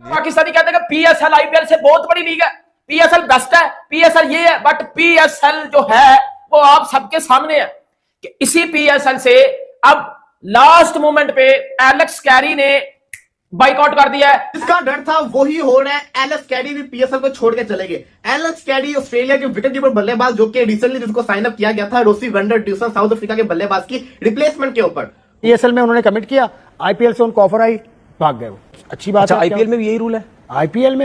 पाकिस्तानी कहते हैं कि पीएसएल आईपीएल से बहुत बड़ी लीग है, पीएसएल बेस्ट है, पीएसएल ये है, बट पीएसएल जो है वो आप सबके सामने है कि इसी पीएसएल से अब लास्ट मोमेंट पे एलेक्स कैरी ने बाइकआउट कर दिया है। जिसका डर था वही हो रहा है। एलेक्स कैरी भी पीएसएल को छोड़ के चले गए। एलेक्स कैरी ऑस्ट्रेलिया के विकेट कीपर बल्लेबाज जो कि रिसेंटली जिसको साइन अप किया गया था Rassie van der Dussen South Africa के बल्लेबाज की रिप्लेसमेंट के ऊपर, पीएसएल में उन्होंने कमिट किया, आईपीएल से उनको ऑफर आई, भाग गए वो। अच्छी बात है। आईपीएल में भी यही रूल है? आईपीएल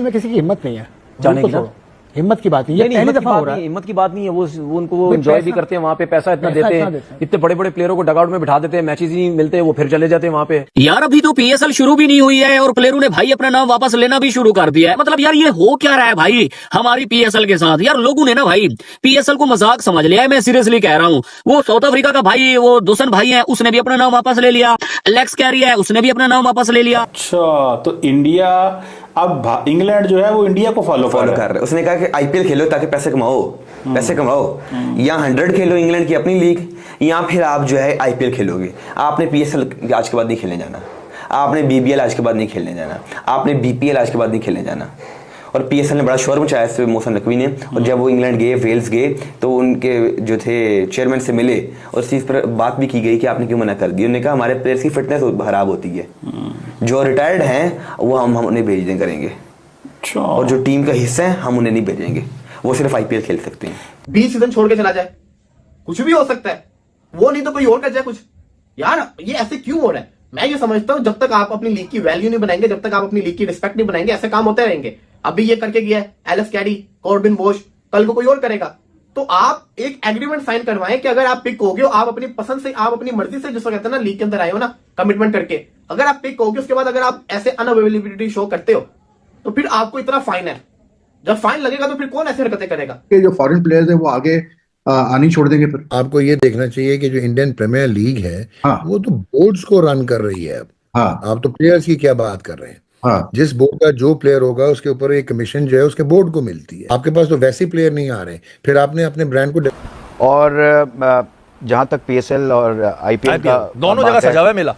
में किसी की हिम्मत नहीं है जाने की ना? हिम्मत की बात नहीं, ये पहली दफा हो रहा है। हिम्मत की बात नहीं है, वो उनको एंजॉय भी करते हैं वहां पे, पैसा इतना देते हैं, इतने बड़े बड़े प्लेयरों को डगआउट में बिठा देते हैं, मैचेस ही नहीं मिलते, वो फिर चले जाते हैं वहां पे। यार अभी तो पीएसएल शुरू भी नहीं हुई है और प्लेयरों ने भाई अपना नाम वापस लेना भी शुरू कर दिया है। मतलब यार ये हो क्या रहा है भाई हमारी पीएसएल के साथ? यार लोगों ने ना भाई पीएसएल को मजाक समझ लिया है, मैं सीरियसली कह रहा हूँ। वो साउथ अफ्रीका का भाई वो दुसन भाई है, उसने भी अपना नाम वापस ले लिया। एलेक्स कैरी है, उसने भी अपना नाम वापस ले लिया। अच्छा, तो इंडिया अब इंग्लैंड जो है वो इंडिया को फॉलो कर रहा है। उसने कहा कि आईपीएल खेलो ताकि पैसे कमाओ, पैसे कमाओ। यहाँ 100 खेलो इंग्लैंड की अपनी लीग, यहाँ फिर आप जो है आईपीएल खेलोगे। आपने पीएसएल आज के बाद नहीं खेलने जाना, आपने बीबीएल आज के बाद नहीं खेलने जाना, आपने बीपीएल आज के बाद नहीं खेलने जाना। और पीएसएल ने बड़ा शोर मचाया इस मोहसिन नकवी ने। और जब वो इंग्लैंड गए, वेल्स गए, तो उनके जो थे चेयरमैन से मिले और इस चीज़ पर बात भी की गई कि आपने क्यों मना कर दी। उन्होंने कहा हमारे प्लेयर्स की फिटनेस खराब होती है, जो रिटायर्ड हैं वो हम उन्हें भेज दें करेंगे, और जो टीम का हिस्सा है हम उन्हें नहीं भेजेंगे, वो सिर्फ आईपीएल खेल सकते हैं। 20 सीजन छोड़ के चला जाए, कुछ भी हो सकता है, वो नहीं तो कोई और कर जाए कुछ। यार ये ऐसे क्यों हो रहा है? मैं ये समझता हूं जब तक आप अपनी लीग की वैल्यू नहीं बनाएंगे, जब तक आप अपनी लीग की रिस्पेक्ट नहीं बनाएंगे, ऐसे काम होते रहेंगे। अभी ये करके गया है एलेक्स कैरी, कॉर्बिन बोश, कल को कोई और करेगा। तो आप एक एग्रीमेंट साइन करवाएं कि अगर आप पिक होगे, आप अपनी पसंद से, आप अपनी मर्जी से, जिसको कहते हैं ना लीग के अंदर आए हो ना कमिटमेंट करके, अगर आप पिक होगे उसके बाद अगर आप ऐसे अनअवेलेबिलिटी शो करते हो तो फिर आपको इतना फाइन है। जब फाइन लगेगा तो फिर कौन ऐसी हरकतें करेगा? जो फॉरेन प्लेयर्स है वो आगे आनी छोड़ देंगे। फिर आपको ये देखना चाहिए कि जो इंडियन प्रीमियर लीग है, हाँ, वो तो बोर्ड्स को रन कर रही है। हाँ, आप तो प्लेयर्स की क्या बात कर रहे हैं? हाँ, जिस बोर्ड का जो प्लेयर होगा उसके ऊपर एक कमीशन जो है उसके बोर्ड को मिलती है। आपके पास तो वैसे प्लेयर नहीं आ रहे, फिर आपने अपने ब्रांड को। और जहां तक पीएसएल और आईपीएल का दोनों जगह सजा हुआ है मेला।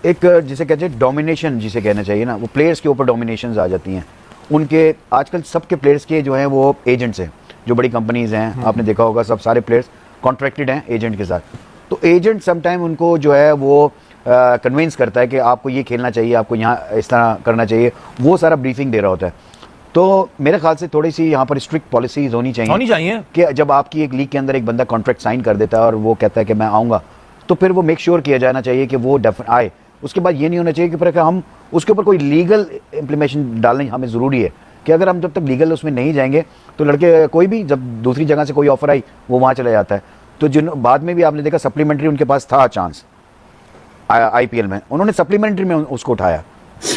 एक जिसे कहते हैं डोमिनेशन, जिसे कहना चाहिए ना, वो प्लेयर्स के ऊपर डोमिनेशन आ जाती हैं। उनके आजकल सबके प्लेयर्स के जो हैं वो एजेंट्स हैं, जो बड़ी कंपनीज हैं, आपने देखा होगा सब सारे प्लेयर्स कॉन्ट्रैक्टेड हैं एजेंट के साथ। तो एजेंट समटाइम उनको जो है वो कन्विंस करता है कि आपको ये खेलना चाहिए, आपको यहाँ इस तरह करना चाहिए, वो सारा ब्रीफिंग दे रहा होता है। तो मेरे ख्याल से थोड़ी सी यहाँ पर स्ट्रिक्ट पॉलिसीज होनी चाहिए कि जब आपकी एक लीग के अंदर एक बंदा कॉन्ट्रैक्ट साइन कर देता है और वो कहता है कि मैं आऊँगा, तो फिर वो मेक श्योर किया जाना चाहिए कि वो आए। उसके बाद ये नहीं होना चाहिए कि फिर हम उसके ऊपर कोई लीगल इम्प्लीमेशन डालना हमें ज़रूरी है कि अगर हम जब तक लीगल उसमें नहीं जाएंगे तो लड़के कोई भी जब दूसरी जगह से कोई ऑफर आई वो वहाँ चला जाता है। तो जिन बाद में भी आपने देखा सप्लीमेंट्री उनके पास था चांस आईपीएल में, उन्होंने सप्लीमेंट्री में उसको उठाया।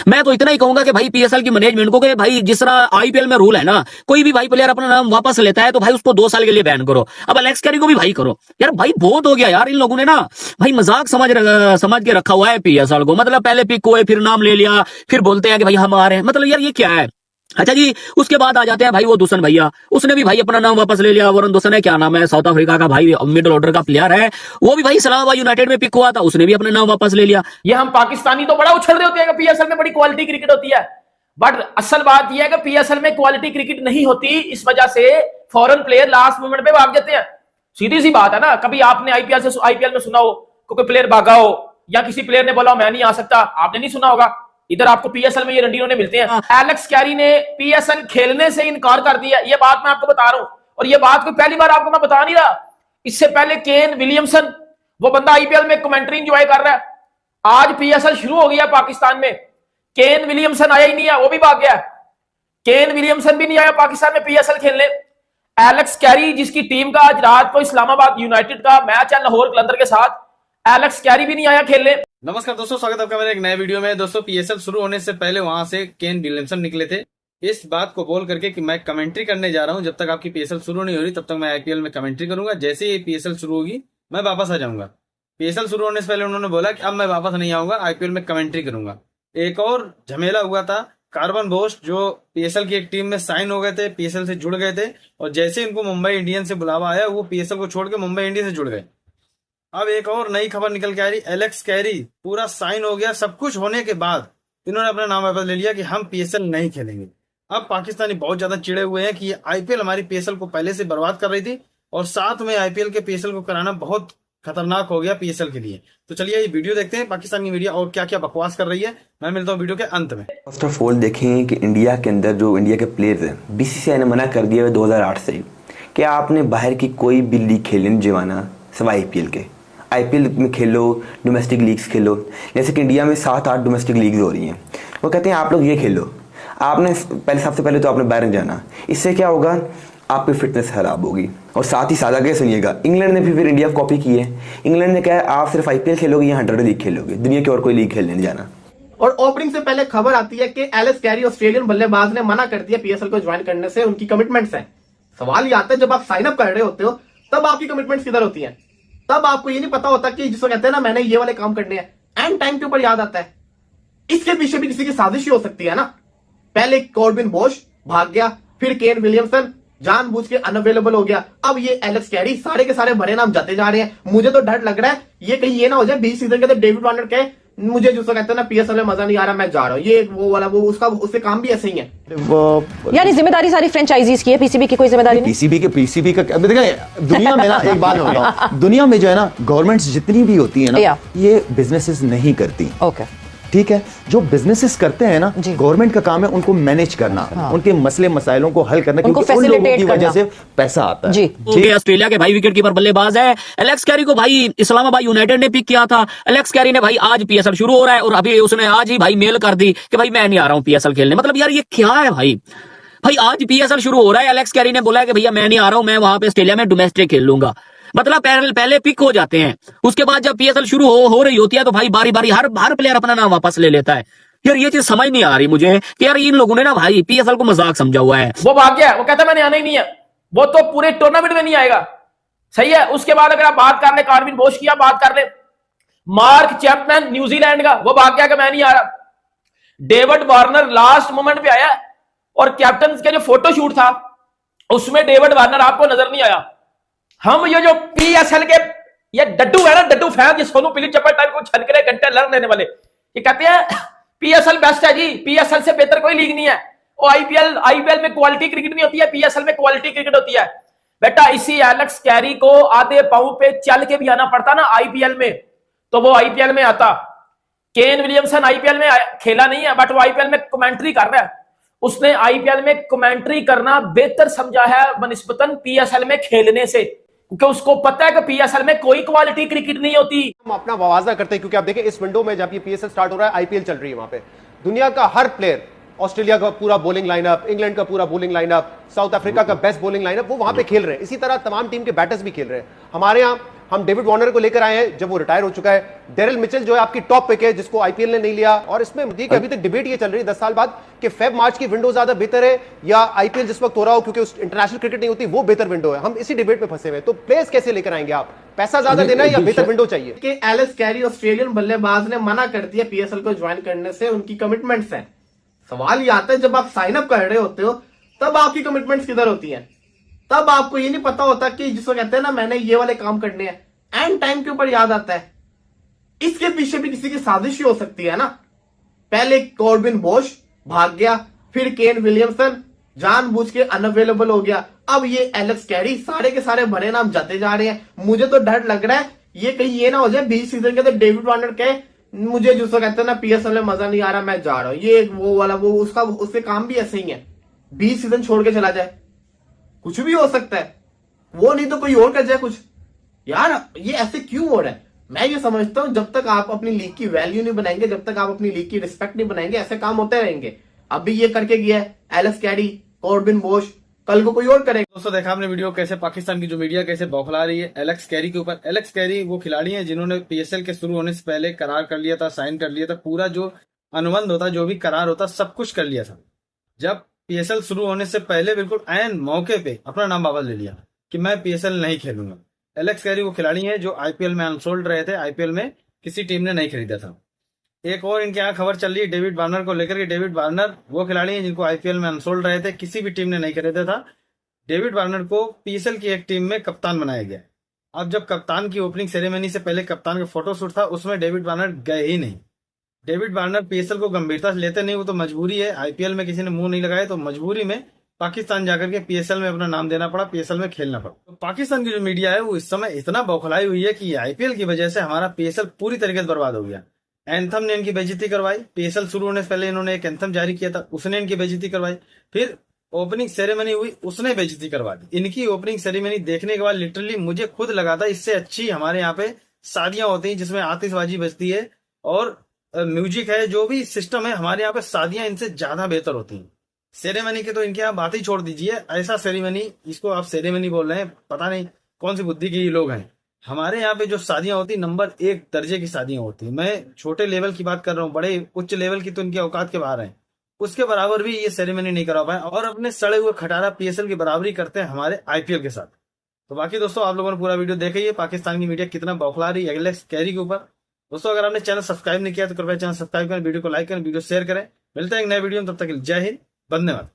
मैं तो इतना ही कहूंगा कि भाई पीएसएल की मैनेजमेंट को कि भाई जिस तरह आईपीएल में रूल है ना, कोई भी भाई प्लेयर अपना नाम वापस लेता है तो भाई उसको 2 साल के लिए बैन करो। अब एलेक्स कैरी को भी भाई करो। यार भाई बहुत हो गया यार, इन लोगों ने ना भाई मजाक समझ के रखा हुआ है पीएसएल को। मतलब पहले पिक हुए, फिर नाम ले लिया, फिर बोलते हैं कि भाई हम आ रहे हैं। मतलब यार ये क्या है? अच्छा जी, उसके बाद आ जाते हैं भाई वो दुसन भैया, उसने भी भाई अपना नाम वापस ले लिया। वरुण दुसन है, क्या नाम है, साउथ अफ्रीका का भाई मिडिल ऑर्डर का प्लेयर है, वो भी भाई इस्लामाबाद यूनाइटेड में पिक हुआ था, उसने भी अपना नाम वापस ले लिया। ये हम पाकिस्तानी तो बड़ा उछल रहे होते हैं कि पीएसएल में बड़ी क्वालिटी क्रिकेट होती है, बट असल बात यह है कि पीएसएल में क्वालिटी क्रिकेट नहीं होती। इस वजह से फॉरेन प्लेयर लास्ट मोमेंट पे भाग जाते हैं। सीधी सी बात है ना। कभी आपने आईपीएल में सुना हो कोई प्लेयर भागा हो या किसी प्लेयर ने बोला मैं नहीं आ सकता? आपने नहीं सुना होगा। इधर आपको पीएसएल में ये रंडीरों ने मिलते हैं। एलेक्स कैरी ने पीएसएल खेलने से इनकार कर दिया, ये बात मैं आपको बता रहा हूं। और ये बात कोई पहली बार आपको मैं बता नहीं रहा। इससे पहले केन विलियमसन, वो बंदा आईपीएल में कमेंट्री एंजॉय कर रहा है। आज पीएसएल शुरू हो गया पाकिस्तान में, केन विलियमसन आया ही नहीं है, वो भी भाग गया। केन विलियमसन भी नहीं आया पाकिस्तान में पीएसएल खेलने। एलेक्स कैरी, जिसकी टीम का आज रात को इस्लामाबाद यूनाइटेड का मैच है लाहौर कलंदर के साथ, एलेक्स कैरी भी नहीं आया खेलने। नमस्कार दोस्तों, स्वागत है आपका मेरे एक नए वीडियो में। दोस्तों पीएसएल शुरू होने से पहले वहां से केन विलियमसन निकले थे इस बात को बोल करके कि मैं कमेंट्री करने जा रहा हूं। जब तक आपकी पीएसएल शुरू नहीं हो रही तब तक मैं आईपीएल में कमेंट्री करूंगा, जैसे ही पीएसएल शुरू होगी मैं वापस आ जाऊंगा। पीएसएल शुरू होने से पहले उन्होंने बोला कि अब मैं वापस नहीं आऊंगा, आईपीएल में कमेंट्री करूंगा। एक और झमेला हुआ था, कार्बन बोस जो पीएसएल की एक टीम में साइन हो गए थे, पीएसएल से जुड़ गए थे, और जैसे इनको मुंबई इंडियंस से बुलावा आया वो पीएसएल को छोड़ के मुंबई इंडियंस से जुड़ गए। अब एक और नई खबर निकल के आ रही, एलेक्स कैरी पूरा साइन हो गया, सब कुछ होने के बाद इन्होंने अपना नाम वापस ले लिया कि हम पीएसएल नहीं खेलेंगे। अब पाकिस्तानी बहुत ज्यादा चिड़े हुए हैं कि ये आईपीएल हमारी पीएसएल को पहले से बर्बाद कर रही थी और साथ में आईपीएल के पीएसएल को कराना बहुत खतरनाक हो गया पीएसएल के लिए। तो चलिए ये वीडियो देखते हैं पाकिस्तान की मीडिया और क्या क्या बकवास कर रही है। मैं मिलता हूँ वीडियो के अंत में। फर्स्ट ऑफ ऑल देखें कि इंडिया के अंदर जो इंडिया के प्लेयर्स हैं, बीसीसीआई ने मना कर दिया है 2008 से कि आपने बाहर की कोई भी लीग खेलने जवाना सिवाय आईपीएल के। आईपीएल में खेलो, डोमेस्टिक लीग्स खेलो, जैसे कि इंडिया में 7-8 डोमेस्टिक लीग्स हो रही हैं। वो कहते हैं आप लोग ये खेलो, आपने पहले सबसे पहले तो आपने बाहर जाना, इससे क्या होगा आपकी फिटनेस खराब होगी। और साथ ही साथ आगे सुनिएगा, इंग्लैंड ने भी फिर इंडिया को कॉपी की है। इंग्लैंड ने कहा है आप सिर्फ आईपीएल खेलोगे या 100 लीग खेलोगे, दुनिया की और कोई लीग खेलने नहीं जाना। और ओपनिंग से पहले खबर आती है कि एलिस कैरी ऑस्ट्रेलियन बल्लेबाज ने मना कर दिया पीएसएल को ज्वाइन करने से, उनकी कमिटमेंट्स हैं। सवाल ये आता है जब आप साइन अप कर रहे होते हो तब आपकी कमिटमेंट्स किधर होती हैं? तब आपको ये नहीं पता होता कि जिसको कहते हैं ना मैंने ये वाले काम करने हैं, एंड टाइम के ऊपर याद आता है। इसके पीछे भी किसी की साजिश ही हो सकती है ना। पहले कॉर्बिन बोश भाग गया, फिर केन विलियमसन जानबूझ के अनअवेलेबल हो गया, अब ये एलेक्स कैरी, सारे के सारे बड़े नाम जाते जा रहे हैं। मुझे तो डर लग रहा है ये कहीं ये ना हो जाए 20 सीजन के तो डेविड वार्नर कहे मुझे जिसको कहते हैं ना पीएसएल में मजा नहीं आ रहा, मैं जा रहा हूं। ये वो वाला वो उसका उससे काम भी ऐसे ही है। यानी जिम्मेदारी सारी फ्रेंचाइजीज की है, पीसीबी की कोई जिम्मेदारी नहीं। पीसीबी का देखिए, दुनिया में ना एक बात मैं बताऊं, दुनिया में जो है ना गवर्नमेंट्स जितनी भी होती है ना ये बिजनेसेस नहीं करती। ओके ठीक है, जो बिजनेसेस करते हैं ना गवर्नमेंट का काम है उनको मैनेज करना, उनके मसले मसाइलों को हल करना, क्योंकि उन लोगों की वजह से पैसा आता है। जी ऑस्ट्रेलिया के भाई विकेट कीपर बल्लेबाज है एलेक्स कैरी को भाई इस्लामाबाद यूनाइटेड ने पिक किया था। एलेक्स कैरी ने भाई आज पीएसएल शुरू हो रहा है और अभी उसने आज ही भाई मेल कर दी कि भाई मैं नहीं आ रहा हूं पीएसएल खेलने। मतलब यार ये क्या है भाई आज पीएसएल शुरू हो रहा है, एलेक्स कैरी ने बोला है कि भैया मैं नहीं आ रहा हूं, मैं वहां पे ऑस्ट्रेलिया में डोमेस्टिक खेल लूंगा। मतलब पहले पिक हो जाते हैं, उसके बाद जब पीएसएल शुरू हो रही होती है तो भाई बारी बारी हर प्लेयर अपना नाम वापस ले लेता है। यार ये चीज समझ नहीं आ रही मुझे कि यार इन लोगों ने ना भाई पीएसएल को मजाक समझा हुआ है। वो भाग गया, वो कहता मैंने आना ही नहीं है, वो तो पूरे टूर्नामेंट में नहीं आएगा। सही है। उसके बाद अगर आप बात कर ले कार्विन बोश की, आप बात कर ले मार्क चैपमैन न्यूजीलैंड का, वो भाग गया कि मैं नहीं आ रहा। डेविड वार्नर लास्ट मोमेंट पे आया और कैप्टन का जो फोटोशूट था उसमें डेविड वार्नर आपको नजर नहीं आया। हम ये जो पीएसएल के ये डड्डू है ना, डड्डू फैन, ये सोनू पीली चप्पल टाइप को छनकरे घंटे लड़ देने वाले, ये कहते हैं पीएसएल बेस्ट है जी, पीएसएल से बेहतर कोई लीग नहीं है। और आईपीएल में क्वालिटी क्रिकेट नहीं होती है, पीएसएल में क्वालिटी क्रिकेट होती है। बेटा इसी एलेक्स कैरी को आधे पांव पे चल के भी आना पड़ता ना आईपीएल में, तो वो आईपीएल में आता। केन विलियमसन आईपीएल में खेला नहीं है, बट वो आईपीएल में कमेंट्री कर रहा है। उसने आईपीएल में कमेंट्री करना बेहतर समझा है बनिस्बतन पीएसएल में खेलने से, क्योंकि उसको पता है कि पीएसएल में कोई क्वालिटी क्रिकेट नहीं होती। हम अपना मुआवजा करते हैं क्योंकि आप देखें इस विंडो में जब ये पीएसएल स्टार्ट हो रहा है आईपीएल चल रही है, वहां पे दुनिया का हर प्लेयर, ऑस्ट्रेलिया का पूरा बॉलिंग लाइनअप, इंग्लैंड का पूरा बॉलिंग लाइनअप, साउथ अफ्रीका का बेस्ट बॉलिंग लाइनअप, वो वहां पे खेल रहे हैं। इसी तरह तमाम टीम के बैटर्स भी खेल रहे हैं। हमारे यहाँ हम डेविड वार्नर को लेकर आए हैं जब वो रिटायर हो चुका है। डेरिल मिचेल जो है आपकी टॉप पिक है, जिसको आईपीएल ने नहीं लिया। और इसमें अभी तक डिबेट ये चल रही है 10 साल बाद कि फेब मार्च की विंडो ज्यादा बेहतर है या आईपीएल जिस वक्त हो रहा हो, क्योंकि उस इंटरनेशनल क्रिकेट नहीं होती, वो बेहतर विंडो है। हम इसी डिबेट में फंसे हुए हैं। तो प्लेयर्स कैसे लेकर आएंगे आप? पैसा ज्यादा देना है या बेहतर विंडो चाहिए? कि एलिस कैरी ऑस्ट्रेलियन बल्लेबाज ने मना कर दिया पीएसएल को ज्वाइन करने से, उनकी कमिटमेंट्स हैं। सवाल ये आता है जब आप साइन अप कर रहे होते हो तब आपकी कमिटमेंट्स किधर होती हैं? तब आपको ये नहीं पता होता कि जिसको कहते हैं ना मैंने ये वाले काम करने हैं, एंड टाइम के ऊपर याद आता है। इसके पीछे भी किसी की साजिश ही हो सकती है ना। पहले कॉर्बिन बोश भाग गया, फिर केन विलियमसन जानबूझ के अनअवेलेबल हो गया, अब ये एलेक्स कैरी, सारे के सारे बड़े नाम जाते जा रहे हैं। मुझे तो डर लग रहा है ये कहीं ये ना हो जाए 20 सीजन के तो डेविड वार्नर कहे मुझे जिसको कहते हैं ना पीएसएल में मजा नहीं आ रहा, मैं जा रहा हूं। ये वो वाला वो उसका उसके काम भी ऐसे ही है, 20 सीजन छोड़ के चला जाए, कुछ भी हो सकता है। वो नहीं तो कोई और कर जाए कुछ। यार ये ऐसे क्यों हो रहा है? मैं ये समझता हूं जब तक आप अपनी लीग की वैल्यू नहीं बनाएंगे, जब तक आप अपनी लीग की रिस्पेक्ट नहीं बनाएंगे, ऐसे काम होते रहेंगे। अभी ये करके गया है एलिस कैरी, कॉर्बिन बोश, कल को कोई और करेगा। दोस्तों देखा आपने वीडियो कैसे पाकिस्तान की जो मीडिया कैसे बौखला रही है एलेक्स कैरी के ऊपर। एलेक्स कैरी वो खिलाड़ी हैं जिन्होंने पीएसएल के शुरू होने से पहले करार कर लिया था, साइन कर लिया था, पूरा जो अनुबंध होता, जो भी करार होता, सब कुछ कर लिया था। जब पीएसएल शुरू होने से पहले बिल्कुल ऐन मौके पे अपना नाम वापस ले लिया कि मैं पीएसएल नहीं खेलूंगा। एलेक्स कैरी वो खिलाड़ी हैं जो आईपीएल में अनसोल्ड रहे थे, आईपीएल में किसी टीम ने नहीं खरीदा था। एक और इनके यहाँ खबर चल रही है डेविड वार्नर को लेकर के। डेविड वार्नर वो खिलाड़ी हैं जिनको आईपीएल में अनसोल्ड रहे थे, किसी भी टीम ने नहीं खरीदा था। डेविड वार्नर को पीएसएल की एक टीम में कप्तान बनाया गया। अब जब कप्तान की ओपनिंग सेरेमनी से पहले कप्तान का फोटोशूट था, उसमें डेविड वार्नर गए ही नहीं। डेविड वार्नर पीएसएल को गंभीरता से लेते नहीं, वो तो मजबूरी है, आईपीएल में किसी ने मुंह नहीं लगाया तो मजबूरी में पाकिस्तान जाकर के पीएसएल में अपना नाम देना पड़ा, पीएसएल में खेलना पड़ा। तो पाकिस्तान की जो मीडिया है वो इस समय इतना बौखलाई हुई है कि आईपीएल की वजह से हमारा पीएसएल पूरी तरीके से बर्बाद हो गया। एंथम ने इनकी बेइज्जती करवाई, पीएसएल शुरू होने से पहले इन्होंने एक एंथम जारी किया था, उसने इनकी बेइज्जती करवाई, फिर ओपनिंग सेरेमनी हुई, उसने बेइज्जती करवा दी। इनकी ओपनिंग सेरेमनी देखने के बाद लिटरली मुझे खुद लगा था इससे अच्छी हमारे यहाँ पे शादियां होती हैं जिसमें आतिशबाजी बजती है और म्यूजिक है, जो भी सिस्टम है हमारे यहाँ पे शादियां इनसे ज्यादा बेहतर होती हैं। सेरेमनी के तो इनके यहाँ बात ही छोड़ दीजिए, ऐसा सेरेमनी, इसको आप सेरेमनी बोल रहे हैं, पता नहीं कौन सी बुद्धि के ये लोग हैं। हमारे यहाँ पे जो शादियां होती नंबर 1 दर्जे की शादियां होती है। मैं छोटे लेवल की बात कर रहा हूँ, बड़े उच्च लेवल की तो इनके औकात के बाहर है, उसके बराबर भी ये सेरेमनी नहीं करा पाए और अपने सड़े हुए खटारा पीएसएल की बराबरी करते हैं हमारे आईपीएल के साथ। तो बाकी दोस्तों आप लोगों ने पूरा वीडियो देखा ही है, पाकिस्तान की मीडिया कितना बौखला रही है एलेक्स कैरी के ऊपर। दोस्तों अगर आपने चैनल सब्सक्राइब नहीं किया तो कृपया चैनल सब्सक्राइब करें, वीडियो को लाइक करें, वीडियो शेयर करें। मिलते हैं एक नए वीडियो में, तब तक के लिए जय हिंद, वंदे मातरम।